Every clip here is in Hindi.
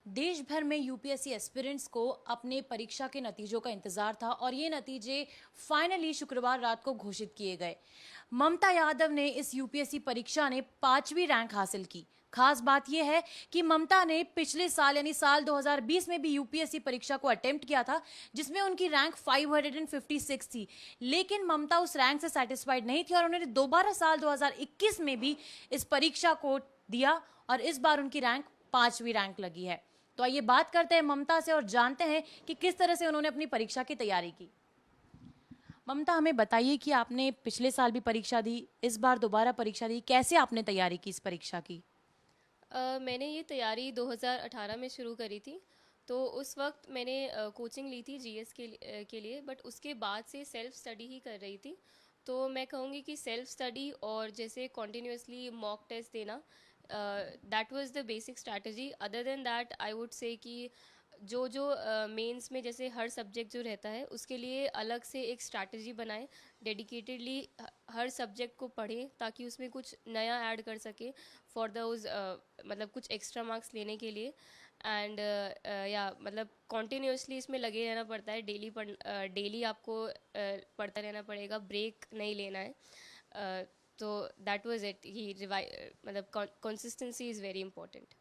देश भर में यूपीएससी एस्पिरेंट्स को अपने परीक्षा के नतीजों का इंतजार था और ये नतीजे फाइनली शुक्रवार रात को घोषित किए गए। ममता यादव ने इस यूपीएससी परीक्षा ने 5वीं रैंक हासिल की। खास बात यह है कि ममता ने पिछले साल यानी साल 2020 में भी यूपीएससी परीक्षा को अटेम्प्ट किया था, जिसमें उनकी रैंक 556 थी। लेकिन ममता उस रैंक से सेटिस्फाइड नहीं थी और उन्होंने दोबारा साल 2021 में भी इस परीक्षा को दिया और इस बार उनकी रैंक 5वीं रैंक लगी है। तो आइए बात करते हैं ममता से और जानते हैं कि किस तरह से उन्होंने अपनी परीक्षा की तैयारी की। ममता, हमें बताइए कि आपने पिछले साल भी परीक्षा दी, इस बार दोबारा परीक्षा दी, कैसे आपने तैयारी की इस परीक्षा की? मैंने ये तैयारी 2018 में शुरू करी थी। तो उस वक्त मैंने कोचिंग ली थी जीएस के लिए, बट उसके बाद से सेल्फ स्टडी ही कर रही थी। तो मैं कहूँगी कि सेल्फ स्टडी और जैसे कॉन्टिन्यूसली मॉक टेस्ट देना, that was the basic strategy. Other than that I would say कि जो जो मेंस में जैसे हर सब्जेक्ट जो रहता है उसके लिए अलग से एक स्ट्रैटेजी बनाएं, डेडिकेटेडली हर सब्जेक्ट को पढ़ें ताकि उसमें कुछ नया ऐड कर सके फॉर दोज, मतलब कुछ एक्स्ट्रा मार्क्स लेने के लिए। एंड या मतलब कॉन्टीन्यूसली इसमें लगे रहना पड़ता है, डेली आपको पढ़ता रहना पड़ेगा, ब्रेक नहीं लेना है। तो दैट वाज इट ही मतलब कंसिस्टेंसी इज़ वेरी इंपॉर्टेंट।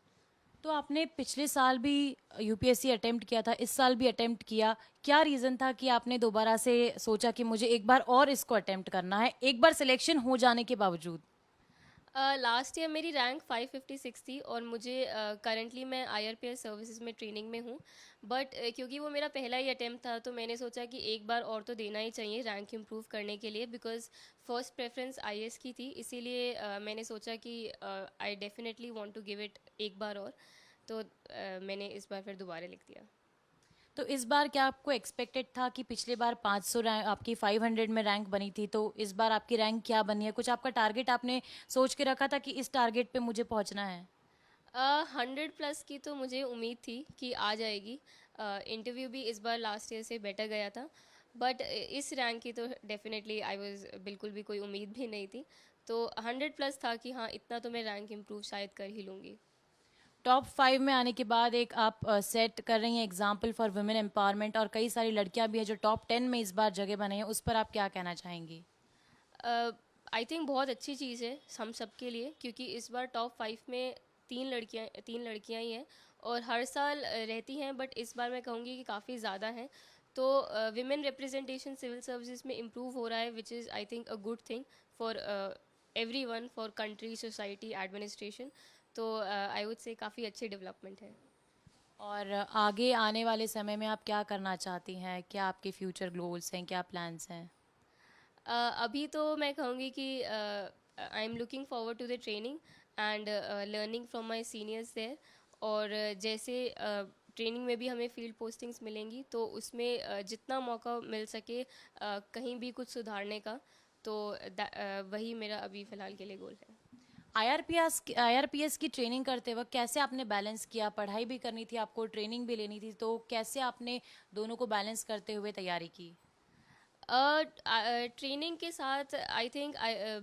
तो आपने पिछले साल भी यूपीएससी अटेम्प्ट किया था, इस साल भी अटेम्प्ट किया। क्या रीज़न था कि आपने दोबारा से सोचा कि मुझे एक बार और इसको अटेम्प्ट करना है, एक बार सिलेक्शन हो जाने के बावजूद? लास्ट ईयर मेरी रैंक 556 थी और मुझे करंटली मैं आईआरपीएस सर्विसेज में ट्रेनिंग में हूँ। बट क्योंकि वो मेरा पहला ही अटेम्प्ट था तो मैंने सोचा कि एक बार और तो देना ही चाहिए रैंक इम्प्रूव करने के लिए, बिकॉज फर्स्ट प्रेफरेंस आईएएस की थी। इसीलिए मैंने सोचा कि I definitely want to give it एक बार और। तो मैंने इस बार फिर दोबारा लिख दिया। तो इस बार क्या आपको एक्सपेक्टेड था कि पिछले बार 500 रैंक आपकी 500 में रैंक बनी थी, तो इस बार आपकी रैंक क्या बनी है? कुछ आपका टारगेट आपने सोच के रखा था कि इस टारगेट पे मुझे पहुंचना है? 100+ की तो मुझे उम्मीद थी कि आ जाएगी। इंटरव्यू भी इस बार लास्ट ईयर से बेटर गया था, बट इस रैंक की तो डेफिनेटली आई वाज बिल्कुल भी कोई उम्मीद भी नहीं थी। तो 100+ था कि हाँ, इतना तो मैं रैंक इम्प्रूव शायद कर ही लूँगी। टॉप 5 में आने के बाद एक आप सेट कर रही हैं एग्जाम्पल फॉर वुमेन एम्पावरमेंट, और कई सारी लड़कियां भी हैं जो टॉप 10 में इस बार जगह बने हैं, उस पर आप क्या कहना चाहेंगी? आई थिंक बहुत अच्छी चीज़ है हम सब के लिए, क्योंकि इस बार टॉप 5 में तीन लड़कियां ही हैं और हर साल रहती हैं, बट इस बार मैं कहूँगी कि काफ़ी ज़्यादा हैं। तो विमेन रिप्रेजेंटेशन सिविल सर्विसेज में इम्प्रूव हो रहा है, which is I think a good thing for every one, for country, society, administration. तो आई वुड से काफ़ी अच्छी डेवलपमेंट है। और आगे आने वाले समय में आप क्या करना चाहती हैं? क्या आपके फ्यूचर गोल्स हैं, क्या प्लान्स हैं? अभी तो मैं कहूँगी कि I am looking forward to the training and learning from my seniors there. और जैसे ट्रेनिंग में भी हमें फील्ड पोस्टिंग्स मिलेंगी तो उसमें जितना मौका मिल सके कहीं भी कुछ सुधारने का, तो वही मेरा अभी फ़िलहाल के लिए गोल है। आईआरपीएस की ट्रेनिंग करते वक्त कैसे आपने बैलेंस किया? पढ़ाई भी करनी थी आपको, ट्रेनिंग भी लेनी थी, तो कैसे आपने दोनों को बैलेंस करते हुए तैयारी की? ट्रेनिंग के साथ आई थिंक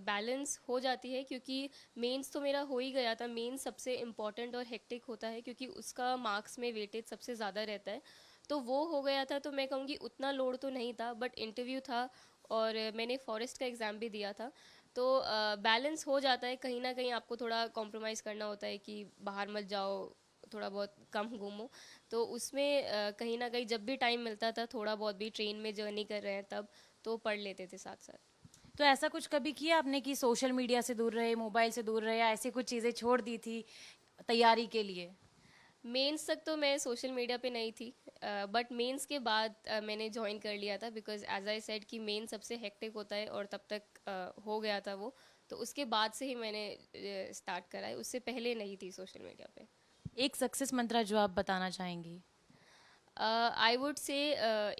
बैलेंस हो जाती है, क्योंकि मेंस तो मेरा हो ही गया था। मेंस सबसे इम्पॉर्टेंट और हेक्टिक होता है क्योंकि उसका मार्क्स में वेटेज सबसे ज़्यादा रहता है। तो वो हो गया था, तो मैं कहूँगी उतना लोड तो नहीं था, बट इंटरव्यू था और मैंने फॉरेस्ट का एग्ज़ाम भी दिया था। तो बैलेंस हो जाता है, कहीं ना कहीं आपको थोड़ा कॉम्प्रोमाइज़ करना होता है कि बाहर मत जाओ, थोड़ा बहुत कम घूमो। तो उसमें कहीं ना कहीं जब भी टाइम मिलता था, थोड़ा बहुत भी ट्रेन में जर्नी कर रहे हैं तब, तो पढ़ लेते थे साथ साथ। तो ऐसा कुछ कभी किया आपने कि सोशल मीडिया से दूर रहे, मोबाइल से दूर रहे, या ऐसी कुछ चीज़ें छोड़ दी थी तैयारी के लिए? मेंस तक तो मैं सोशल मीडिया पे नहीं थी, बट मेंस के बाद मैंने ज्वाइन कर लिया था, बिकॉज एज आई सेड कि मेन सबसे हेक्टिक होता है और तब तक हो गया था वो। तो उसके बाद से ही मैंने स्टार्ट करा है, उससे पहले नहीं थी सोशल मीडिया पे। एक सक्सेस मंत्रा जो आप बताना चाहेंगी? आई वुड से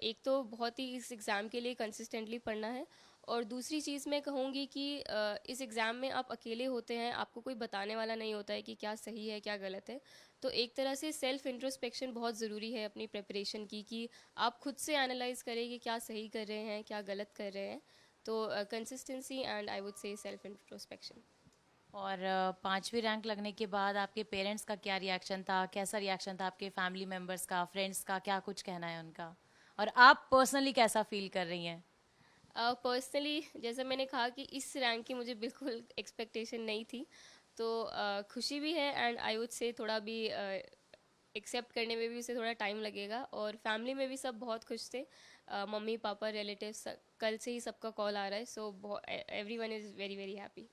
एक तो बहुत ही इस एग्ज़ाम के लिए कंसिस्टेंटली पढ़ना है, और दूसरी चीज़ मैं कहूँगी कि इस एग्ज़ाम में आप अकेले होते हैं, आपको कोई बताने वाला नहीं होता है कि क्या सही है क्या गलत है। तो एक तरह से सेल्फ इंट्रोस्पेक्शन बहुत ज़रूरी है अपनी प्रिपरेशन की, कि आप खुद से एनालाइज करें कि क्या सही कर रहे हैं क्या गलत कर रहे हैं। तो consistency and I would say self introspection. और पांचवी रैंक लगने के बाद आपके पेरेंट्स का क्या रिएक्शन था, कैसा रिएक्शन था आपके फैमिली मेम्बर्स का, फ्रेंड्स का, क्या कुछ कहना है उनका, और आप पर्सनली कैसा फील कर रही हैं? पर्सनली जैसा मैंने कहा कि इस रैंक की मुझे बिल्कुल एक्सपेक्टेशन नहीं थी, तो खुशी भी है एंड आई वुड से थोड़ा भी एक्सेप्ट करने में भी उसे थोड़ा टाइम लगेगा। और फैमिली में भी सब बहुत खुश थे, मम्मी पापा रिलेटिव्स, कल से ही सबका कॉल आ रहा है, so every one is very very happy.